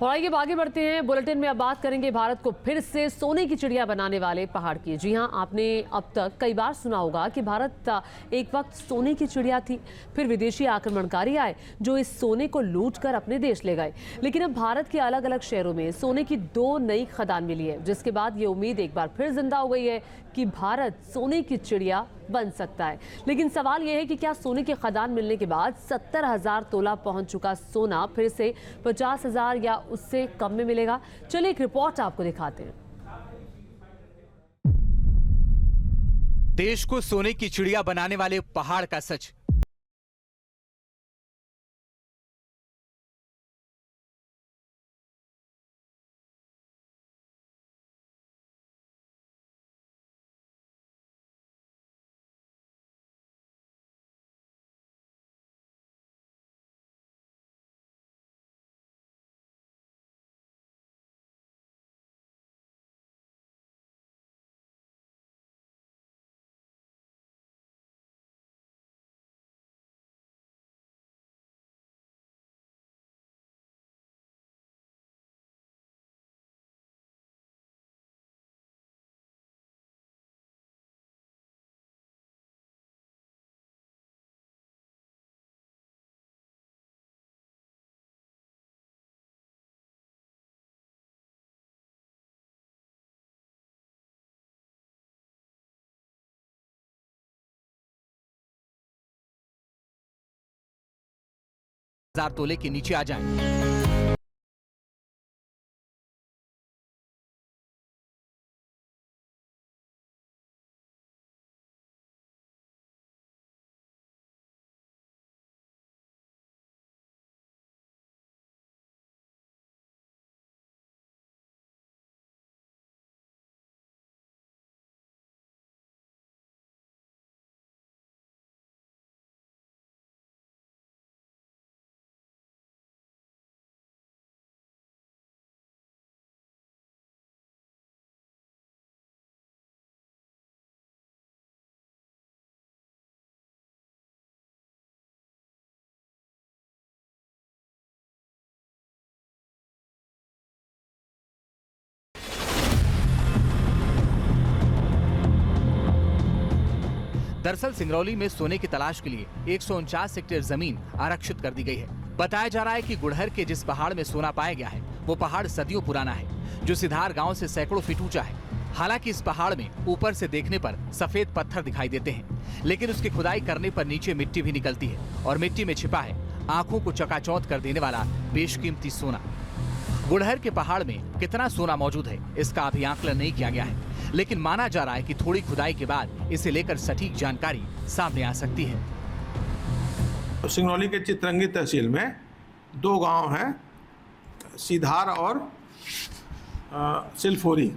और आइए आगे बढ़ते हैं। बुलेटिन में अब बात करेंगे भारत को फिर से सोने की चिड़िया बनाने वाले पहाड़ की। जी हां, आपने अब तक कई बार सुना होगा कि भारत एक वक्त सोने की चिड़िया थी, फिर विदेशी आक्रमणकारी आए जो इस सोने को लूटकर अपने देश ले गए। लेकिन अब भारत के अलग अलग शहरों में सोने की 2 नई खदान मिली है, जिसके बाद ये उम्मीद एक बार फिर जिंदा हो गई है कि भारत सोने की चिड़िया बन सकता है। लेकिन सवाल यह है कि क्या सोने की खदान मिलने के बाद 70,000 तोला पहुंच चुका सोना फिर से 50,000 या उससे कम में मिलेगा? चलिए एक रिपोर्ट आपको दिखाते हैं। देश को सोने की चिड़िया बनाने वाले पहाड़ का सच। हजार तोले के नीचे आ जाएं। दरअसल सिंगरौली में सोने की तलाश के लिए 149 हेक्टेयर जमीन आरक्षित कर दी गई है। बताया जा रहा है कि गुड़हर के जिस पहाड़ में सोना पाया गया है वो पहाड़ सदियों पुराना है, जो सिधार गांव से सैकड़ों फीट ऊंचा है। हालांकि इस पहाड़ में ऊपर से देखने पर सफेद पत्थर दिखाई देते हैं, लेकिन उसकी खुदाई करने पर नीचे मिट्टी भी निकलती है और मिट्टी में छिपा है आंखों को चकाचौंध कर देने वाला बेशकीमती सोना। गुड़हर के पहाड़ में कितना सोना मौजूद है इसका अभी आकलन नहीं किया गया है, लेकिन माना जा रहा है कि थोड़ी खुदाई के बाद इसे लेकर सटीक जानकारी सामने आ सकती है। सिंगरौली के चितरंगी तहसील में 2 गांव हैं, सिधार और सिलफोरी,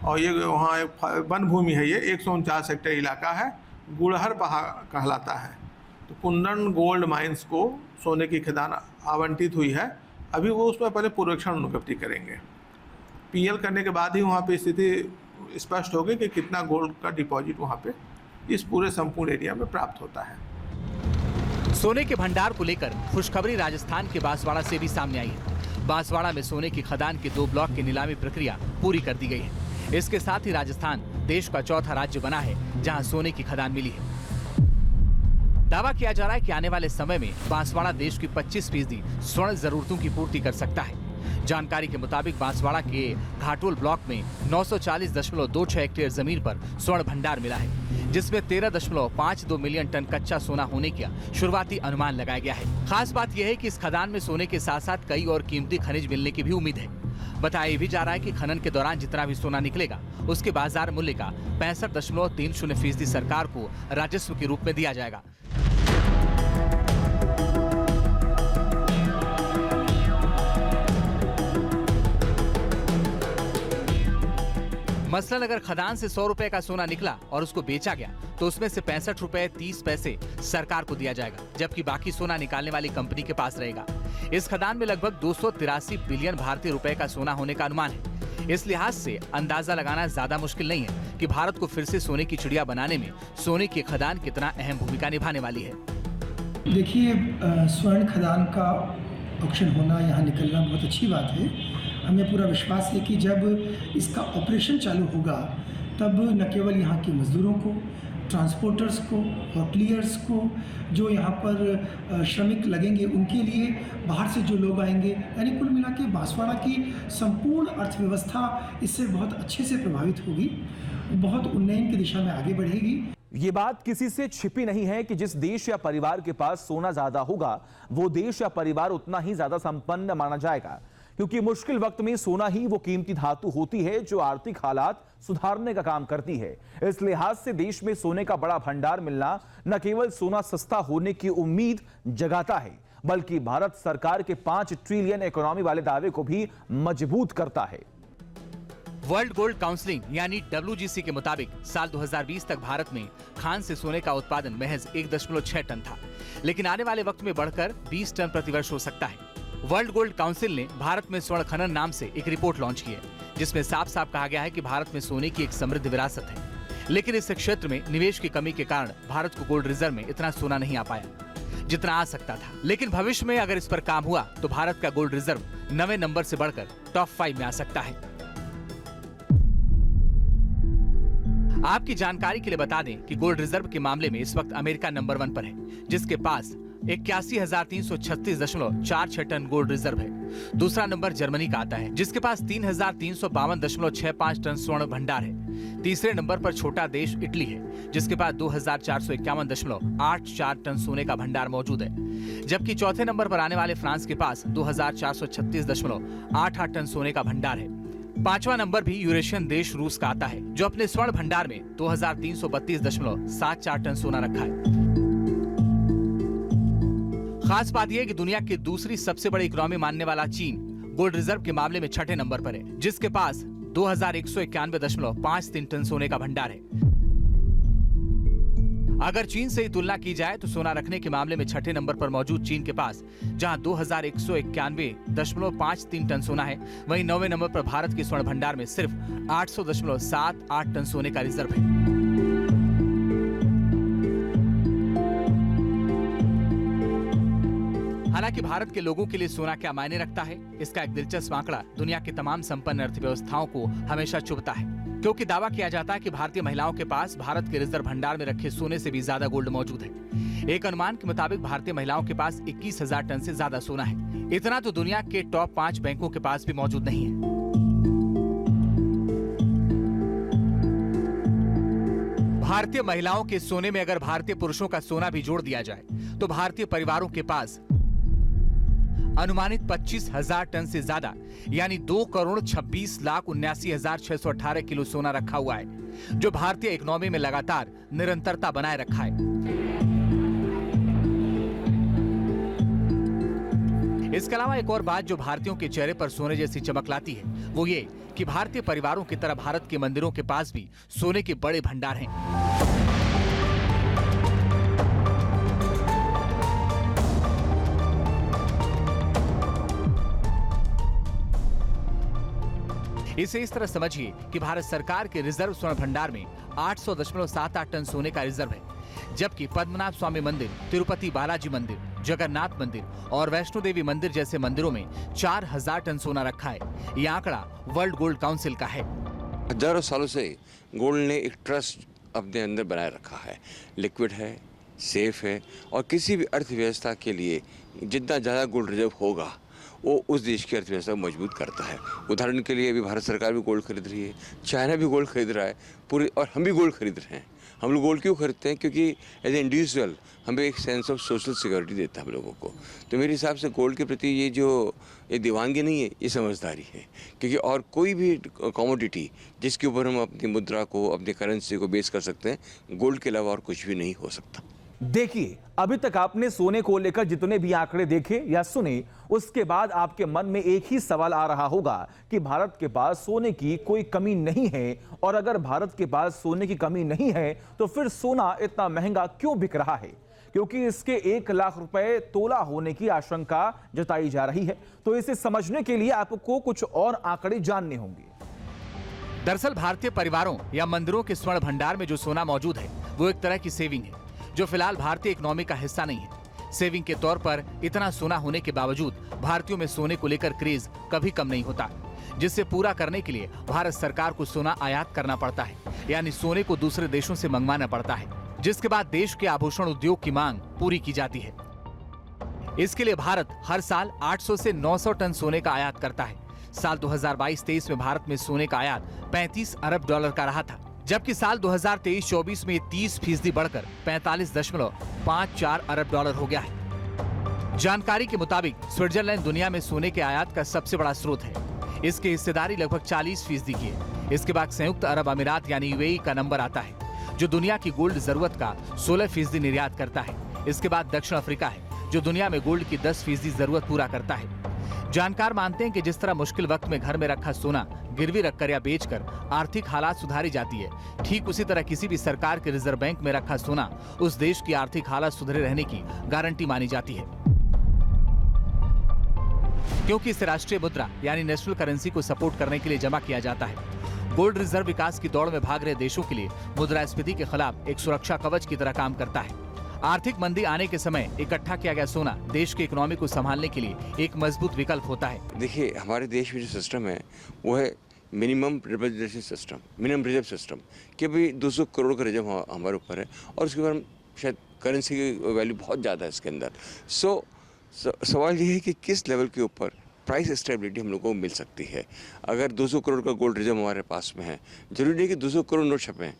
और ये वहाँ एक वन भूमि है। ये 149 हेक्टेयर इलाका है, गुड़हर पहाड़ कहलाता है। तो कुंदन गोल्ड माइंस को सोने की खदान आवंटित हुई है। अभी वो उसमें पहले पूर्वेक्षण अनुगति करेंगे। पीएल करने के बाद ही वहाँ पे स्थिति स्पष्ट होगी कि कितना गोल्ड का डिपॉजिट वहाँ पे इस पूरे संपूर्ण एरिया में प्राप्त होता है। सोने के भंडार को लेकर खुशखबरी राजस्थान के बांसवाड़ा से भी सामने आई है। बांसवाड़ा में सोने की खदान के 2 ब्लॉक की नीलामी प्रक्रिया पूरी कर दी गई है। इसके साथ ही राजस्थान देश का चौथा राज्य बना है जहां सोने की खदान मिली है। दावा किया जा रहा है कि आने वाले समय में बांसवाड़ा देश की 25% स्वर्ण जरूरतों की पूर्ति कर सकता है। जानकारी के मुताबिक बांसवाड़ा के घाटोल ब्लॉक में 940.26 हेक्टेयर जमीन पर स्वर्ण भंडार मिला है, जिसमें 13.52 मिलियन टन कच्चा सोना होने का शुरुआती अनुमान लगाया गया है। खास बात यह है कि इस खदान में सोने के साथ साथ कई और कीमती खनिज मिलने की भी उम्मीद है। बताया भी जा रहा है कि खनन के दौरान जितना भी सोना निकलेगा उसके बाजार मूल्य का 65.30% सरकार को राजस्व के रूप में दिया जाएगा। मसलन अगर खदान से 100 रुपए का सोना निकला और उसको बेचा गया तो उसमें से 65 रुपए 30 पैसे सरकार को दिया जाएगा, जबकि बाकी सोना निकालने वाली कंपनी के पास रहेगा। इस खदान में लगभग 283 बिलियन भारतीय रुपए का सोना होने का अनुमान है। इस लिहाज से अंदाजा लगाना ज्यादा मुश्किल नहीं है कि भारत को फिर से सोने की चिड़िया बनाने में सोने की खदान कितना अहम भूमिका निभाने वाली है। देखिए, स्वर्ण खदान का ऑक्शन होना, यहाँ निकलना बहुत अच्छी बात है। हमें पूरा विश्वास है कि जब इसका ऑपरेशन चालू होगा तब न केवल यहाँ के मज़दूरों को, ट्रांसपोर्टर्स को, होटलियर्स को, जो यहाँ पर श्रमिक लगेंगे उनके लिए, बाहर से जो लोग आएंगे, यानी कुल मिला के बांसवाड़ा की संपूर्ण अर्थव्यवस्था इससे बहुत अच्छे से प्रभावित होगी, बहुत उन्नयन की दिशा में आगे बढ़ेगी। ये बात किसी से छिपी नहीं है कि जिस देश या परिवार के पास सोना ज्यादा होगा वो देश या परिवार उतना ही ज्यादा संपन्न माना जाएगा, क्योंकि मुश्किल वक्त में सोना ही वो कीमती धातु होती है जो आर्थिक हालात सुधारने का काम करती है। इस लिहाज से देश में सोने का बड़ा भंडार मिलना न केवल सोना सस्ता होने की उम्मीद जगाता है, बल्कि भारत सरकार के 5 ट्रिलियन इकोनॉमी वाले दावे को भी मजबूत करता है। वर्ल्ड गोल्ड काउंसिल यानी WGC के मुताबिक साल 2020 तक भारत में खान से सोने का उत्पादन महज 1.6 टन था, लेकिन आने वाले वक्त में बढ़कर 20 टन प्रतिवर्ष हो सकता है। वर्ल्ड गोल्ड काउंसिल ने भारत में स्वर्ण खनन नाम से एक रिपोर्ट लॉन्च की है, जिसमें साफ साफ कहा गया है कि भारत में सोने की एक समृद्ध विरासत है, लेकिन इस क्षेत्र में निवेश की कमी के कारण भारत को गोल्ड रिजर्व में इतना सोना नहीं आ पाया जितना आ सकता था। लेकिन भविष्य में अगर इस पर काम हुआ तो भारत का गोल्ड रिजर्व 9वें नंबर से बढ़कर टॉप 5 में आ सकता है। आपकी जानकारी के लिए बता दें कि गोल्ड रिजर्व के मामले में इस वक्त अमेरिका नंबर 1 पर है, जिसके पास 81,336.46 टन गोल्ड रिजर्व है। दूसरा नंबर जर्मनी का आता है, जिसके पास 3,352.65 टन स्वर्ण भंडार है। तीसरे नंबर पर छोटा देश इटली है, जिसके पास 2,451.84 टन सोने का भंडार मौजूद है, जबकि चौथे नंबर पर आने वाले फ्रांस के पास 2,436.88 टन सोने का भंडार है। 5वां नंबर भी यूरेशियन देश रूस का आता है, जो अपने स्वर्ण भंडार में 2,332.74 टन सोना रखा है। खास बात यह है कि दुनिया की दूसरी सबसे बड़ी इकोनॉमी मानने वाला चीन गोल्ड रिजर्व के मामले में 6ठे नंबर पर है, जिसके पास 2,191.53 टन सोने का भंडार है। अगर चीन से ही तुलना की जाए तो सोना रखने के मामले में 6ठे नंबर पर मौजूद चीन के पास जहां 2,191.53 टन सोना है, वहीं 9वें नंबर पर भारत के स्वर्ण भंडार में सिर्फ 800.78 टन सोने का रिजर्व है। हालांकि भारत के लोगों के लिए सोना क्या मायने रखता है, इसका एक दिलचस्प आंकड़ा दुनिया की तमाम संपन्न अर्थव्यवस्थाओं को हमेशा चुभता है, क्योंकि दावा किया जाता है कि भारतीय महिलाओं के पास भारत के रिजर्व भंडार में रखे सोने से भी ज्यादा गोल्ड मौजूद है। एक अनुमान के मुताबिक भारतीय महिलाओं के पास 21,000 टन से ज्यादा सोना है। इतना तो दुनिया के टॉप 5 बैंकों के पास भी मौजूद नहीं है। भारतीय महिलाओं के सोने में अगर भारतीय पुरुषों का सोना भी जोड़ दिया जाए तो भारतीय परिवारों के पास अनुमानित 25,000 टन से ज्यादा यानी 2,26,79,618 किलो सोना रखा हुआ है, जो भारतीय इकोनॉमी में लगातार निरंतरता बनाए रखा है। इसके अलावा एक और बात जो भारतीयों के चेहरे पर सोने जैसी चमक लाती है, वो ये कि भारतीय परिवारों की तरह भारत के मंदिरों के पास भी सोने के बड़े भंडार हैं। इसे इस तरह समझिए कि भारत सरकार के रिजर्व स्वर्ण भंडार में 800.78 टन सोने का रिजर्व है, जबकि पद्मनाभ स्वामी मंदिर, तिरुपति बालाजी मंदिर, जगन्नाथ मंदिर और वैष्णो देवी मंदिर जैसे मंदिरों में 4,000 टन सोना रखा है। यह आंकड़ा वर्ल्ड गोल्ड काउंसिल का है। हजारों सालों से गोल्ड ने एक ट्रस्ट अपने अंदर बनाए रखा है, लिक्विड है, सेफ है और किसी भी अर्थव्यवस्था के लिए जितना ज़्यादा गोल्ड रिजर्व होगा वो उस देश की अर्थव्यवस्था को मजबूत करता है। उदाहरण के लिए अभी भारत सरकार भी गोल्ड खरीद रही है, चाइना भी गोल्ड खरीद रहा है पूरे, और हम भी गोल्ड खरीद रहे हैं। हम लोग गोल्ड क्यों खरीदते हैं? क्योंकि एज ए इंडिविजुअल हमें एक सेंस ऑफ सोशल सिक्योरिटी देता है हम लोगों को। तो मेरे हिसाब से गोल्ड के प्रति ये दीवानगी नहीं है, ये समझदारी है, क्योंकि और कोई भी कमोडिटी जिसके ऊपर हम अपनी मुद्रा को, अपनी करेंसी को बेस कर सकते हैं, गोल्ड के अलावा और कुछ भी नहीं हो सकता। देखिए, अभी तक आपने सोने को लेकर जितने भी आंकड़े देखे या सुने, उसके बाद आपके मन में एक ही सवाल आ रहा होगा कि भारत के पास सोने की कोई कमी नहीं है, और अगर भारत के पास सोने की कमी नहीं है तो फिर सोना इतना महंगा क्यों बिक रहा है? क्योंकि इसके 1 लाख रुपए तोला होने की आशंका जताई जा रही है। तो इसे समझने के लिए आपको कुछ और आंकड़े जानने होंगे। दरअसल भारतीय परिवारों या मंदिरों के स्वर्ण भंडार में जो सोना मौजूद है वो एक तरह की सेविंग है, जो फिलहाल भारतीय इकोनॉमी का हिस्सा नहीं है। सेविंग के तौर पर इतना सोना होने के बावजूद भारतीयों में सोने को लेकर क्रेज कभी कम नहीं होता, जिससे पूरा करने के लिए भारत सरकार को सोना आयात करना पड़ता है, यानी सोने को दूसरे देशों से मंगवाना पड़ता है, जिसके बाद देश के आभूषण उद्योग की मांग पूरी की जाती है। इसके लिए भारत हर साल 800 से 900 टन सोने का आयात करता है। साल 2022-23 में भारत में सोने का आयात 35 अरब डॉलर का रहा था, जबकि साल 2023-24 में 30% बढ़कर 45.54 अरब डॉलर हो गया है। जानकारी के मुताबिक स्विट्जरलैंड दुनिया में सोने के आयात का सबसे बड़ा स्रोत है। इसकी हिस्सेदारी लगभग 40% की है। इसके बाद संयुक्त अरब अमीरात यानी यूएई का नंबर आता है, जो दुनिया की गोल्ड जरूरत का 16% निर्यात करता है। इसके बाद दक्षिण अफ्रीका है, जो दुनिया में गोल्ड की 10% जरूरत पूरा करता है। जानकार मानते हैं कि जिस तरह मुश्किल वक्त में घर में रखा सोना गिरवी रखकर या बेचकर आर्थिक हालात सुधारी जाती है, ठीक उसी तरह किसी भी सरकार के रिजर्व बैंक में रखा सोना उस देश की आर्थिक हालत सुधरे रहने की गारंटी मानी जाती है, क्योंकि इसे राष्ट्रीय मुद्रा यानी नेशनल करेंसी को सपोर्ट करने के लिए जमा किया जाता है। गोल्ड रिजर्व विकास की दौड़ में भाग रहे देशों के लिए मुद्रास्फीति के खिलाफ एक सुरक्षा कवच की तरह काम करता है। आर्थिक मंदी आने के समय इकट्ठा किया गया सोना देश की इकोनॉमी को संभालने के लिए एक मजबूत विकल्प होता है। देखिए, हमारे देश में जो सिस्टम है वो है minimum reservation system, minimum reserve system, कि भाई 200 करोड़ का रिजर्व हमारे ऊपर है और उसके बाद शायद करेंसी की वैल्यू बहुत ज़्यादा है इसके अंदर। सवाल ये है कि किस लेवल के ऊपर प्राइस स्टेबिलिटी हम लोगों को मिल सकती है। अगर 200 करोड़ का गोल्ड रिजर्व हमारे पास में है, जरूरी नहीं कि 200 करोड़ नोट छपें,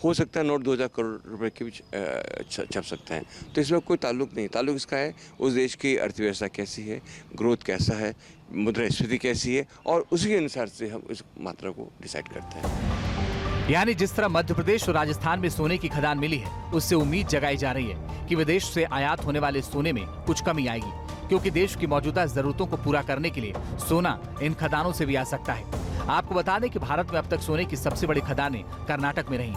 हो सकता है नोट 2000 करोड़ रुपए के भी छप सकते हैं। तो इसमें कोई ताल्लुक नहीं, ताल्लुक इसका है उस देश की अर्थव्यवस्था कैसी है, ग्रोथ कैसा है, मुद्रास्फीति कैसी है, और उसी के अनुसार से हम इस मात्रा को डिसाइड करते हैं। यानी जिस तरह मध्य प्रदेश और राजस्थान में सोने की खदान मिली है, उससे उम्मीद जगाई जा रही है कि विदेश से आयात होने वाले सोने में कुछ कमी आएगी, क्योंकि देश की मौजूदा जरूरतों को पूरा करने के लिए सोना इन खदानों से भी आ सकता है। आपको बता दें कि भारत में अब तक सोने की सबसे बड़ी खदानें कर्नाटक में रही।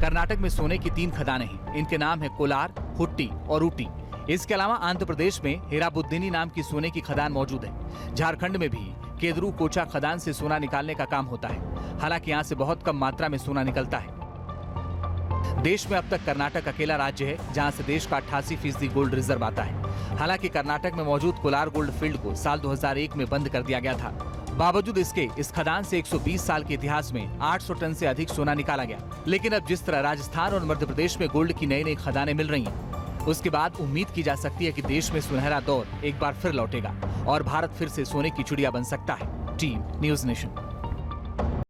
कर्नाटक में सोने की 3 खदानें हैं। इनके नाम है कोलार, हुट्टी और ऊटी। इसके अलावा आंध्र प्रदेश में हीराबुद्दीनी नाम की सोने की खदान मौजूद है। झारखंड में भी केदरू कोचा खदान से सोना निकालने का काम होता है। हालांकि यहाँ से बहुत कम मात्रा में सोना निकलता है। देश में अब तक कर्नाटक अकेला राज्य है जहां से देश का 88% गोल्ड रिजर्व आता है। हालांकि कर्नाटक में मौजूद कोलार गोल्ड फील्ड को साल 2001 में बंद कर दिया गया था। बावजूद इसके इस खदान से 120 साल के इतिहास में 800 टन से अधिक सोना निकाला गया। लेकिन अब जिस तरह राजस्थान और मध्य प्रदेश में गोल्ड की नई खदानें मिल रही हैं, उसके बाद उम्मीद की जा सकती है कि देश में सुनहरा दौर एक बार फिर लौटेगा और भारत फिर से सोने की चिड़िया बन सकता है। Team news nation.